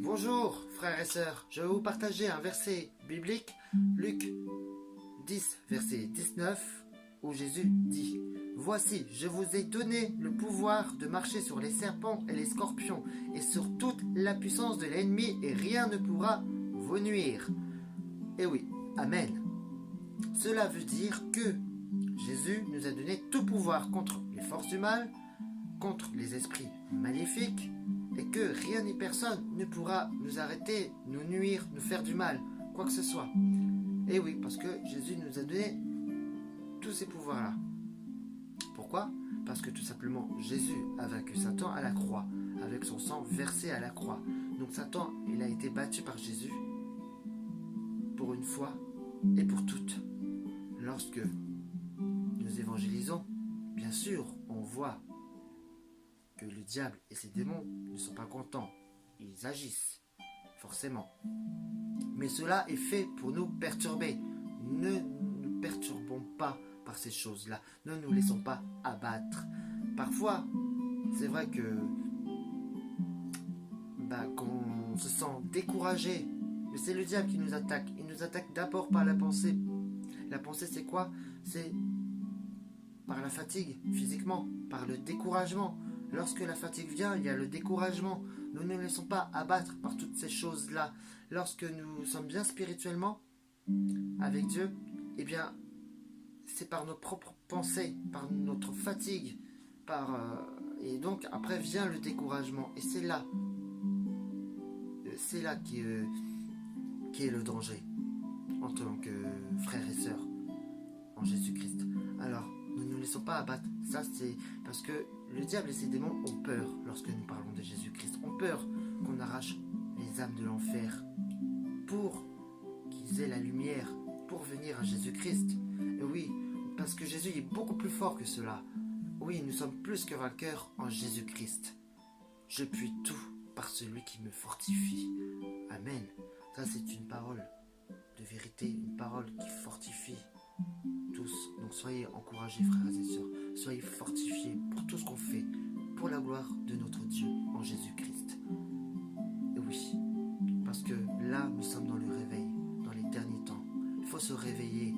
Bonjour frères et sœurs, je vais vous partager un verset biblique, Luc 10, verset 19, où Jésus dit: Voici, je vous ai donné le pouvoir de marcher sur les serpents et les scorpions, et sur toute la puissance de l'ennemi, et rien ne pourra vous nuire. Et oui, Amen. Cela veut dire que Jésus nous a donné tout pouvoir contre les forces du mal, contre les esprits maléfiques, et que rien ni personne ne pourra nous arrêter, nous nuire, nous faire du mal, quoi que ce soit. Et oui, parce que Jésus nous a donné tous ces pouvoirs-là. Pourquoi? Parce que tout simplement, Jésus a vaincu Satan à la croix, avec son sang versé à la croix. Donc Satan, il a été battu par Jésus, pour une fois et pour toutes. Lorsque nous évangélisons, bien sûr, on voit que le diable et ses démons ne sont pas contents. Ils agissent, forcément. Mais cela est fait pour nous perturber. Ne nous perturbons pas par ces choses-là. Ne nous laissons pas abattre. Parfois, c'est vrai que qu'on se sent découragé. Mais c'est le diable qui nous attaque. Il nous attaque d'abord par la pensée. La pensée, c'est quoi? C'est par la fatigue, physiquement, par le découragement. Lorsque la fatigue vient, il y a le découragement. Nous ne nous laissons pas abattre par toutes ces choses-là. Lorsque nous sommes bien spirituellement avec Dieu, eh bien, c'est par nos propres pensées, par notre fatigue, et donc après vient le découragement. Et c'est là qui est le danger en tant que frères et sœurs en Jésus-Christ. Alors, ne nous laissons pas abattre. Ça, c'est parce que le diable et ses démons ont peur lorsque nous parlons de Jésus-Christ. Ont peur qu'on arrache les âmes de l'enfer pour qu'ils aient la lumière, pour venir à Jésus-Christ. Et oui, parce que Jésus est beaucoup plus fort que cela. Oui, nous sommes plus que vainqueurs en Jésus-Christ. Je puis tout par celui qui me fortifie. Amen. Ça, c'est une parole de vérité, une parole qui fortifie tous. Donc soyez encouragés, frères et sœurs. Soyez fortifiés pour tout ce qu'on fait, pour la gloire de notre Dieu en Jésus-Christ. Et oui, parce que là, nous sommes dans le réveil, dans les derniers temps. Il faut se réveiller.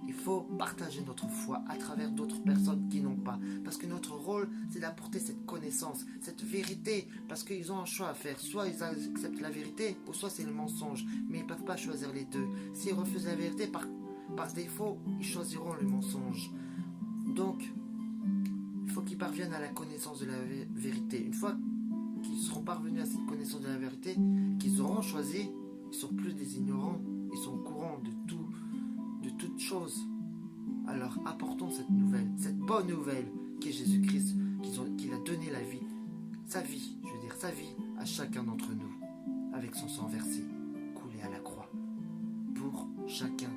Il faut partager notre foi à travers d'autres personnes qui n'ont pas. Parce que notre rôle, c'est d'apporter cette connaissance, cette vérité. Parce qu'ils ont un choix à faire. Soit ils acceptent la vérité, ou soit c'est le mensonge. Mais ils ne peuvent pas choisir les deux. S'ils refusent la vérité, par défaut, ils choisiront le mensonge. Donc, il faut qu'ils parviennent à la connaissance de la vérité. Une fois qu'ils seront parvenus à cette connaissance de la vérité, qu'ils auront choisi, ils sont plus des ignorants. Ils sont au courant de toutes choses. Alors apportons cette nouvelle, cette bonne nouvelle qu'est Jésus-Christ, qu'il a donné la vie, sa vie à chacun d'entre nous, avec son sang versé, coulé à la croix, pour chacun,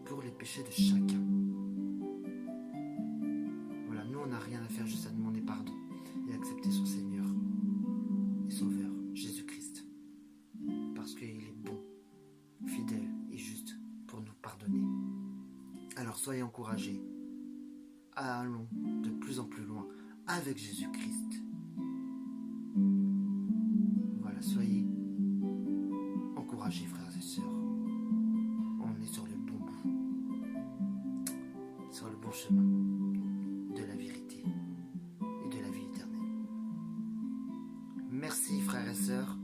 pour les péchés de chacun. Voilà, nous on n'a rien à faire, juste à demander pardon et accepter son Seigneur et Sauveur, Jésus-Christ, parce qu'il est bon, fidèle et juste pour nous pardonner. Alors soyez encouragés. Allons de plus en plus loin avec Jésus-Christ. Voilà, soyez encouragés, frères et sœurs. On est sur le bon bout, sur le bon chemin de la vérité et de la vie éternelle. Merci, frères et sœurs.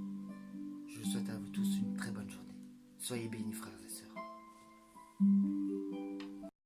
Je souhaite à vous tous une très bonne journée. Soyez bénis, frères et sœurs.